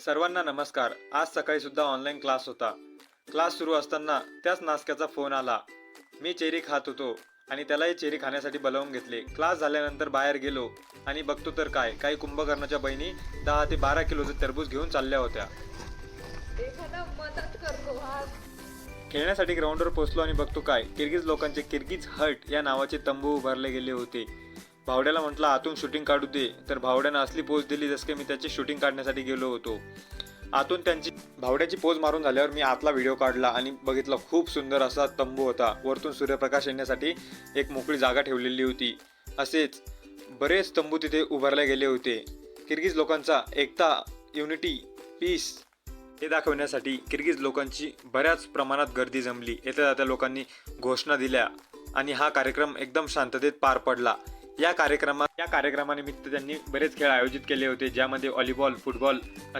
सर्वांना नमस्कार. आज सकाळी सुद्धा ऑनलाईन क्लास होता. क्लास सुरू असताना त्याच नासक्याचा फोन आला. मी चेरी खात होतो आणि त्यालाही चेरी खाण्यासाठी बोलावून घेतले. क्लास झाल्यानंतर बाहेर गेलो आणि बघतो तर काही कुंभकर्णाच्या बहिणी 10 ते 12 किलोचे टरबूज घेऊन चालल्या होत्या. एखादा मदत करतो आज. खेळण्यासाठी ग्राउंडवर पोहोचलो आणि बघतो किर्गिज लोकांचे किर्गिज हट या नावाचे तंबू उभारले गेले होते. भावड्याला म्हटलं आतून शूटिंग काढू दे, तर भावड्यानं असली पोज दिली जसं की मी त्याची शूटिंग काढण्यासाठी गेलो होतो. आतून त्यांची भावड्याची पोज मारून झाल्यावर मी आतला व्हिडिओ काढला आणि बघितला खूप सुंदर असा तंबू होता. वरतून सूर्यप्रकाश येण्यासाठी एक मोकळी जागा ठेवलेली होती. असेच बरेच तंबू तिथे उभारले गेले होते. किर्गिज लोकांचा एकता, युनिटी, पीस हे दाखवण्यासाठी किर्गिज लोकांची बऱ्याच प्रमाणात गर्दी जमली. येत्या जात्या लोकांनी घोषणा दिल्या आणि हा कार्यक्रम एकदम शांततेत पार पडला. या कार्यक्रमानिमित्त त्यांनी बरेच खेळ आयोजित केले होते, ज्यामध्ये व्हॉलीबॉल, फुटबॉल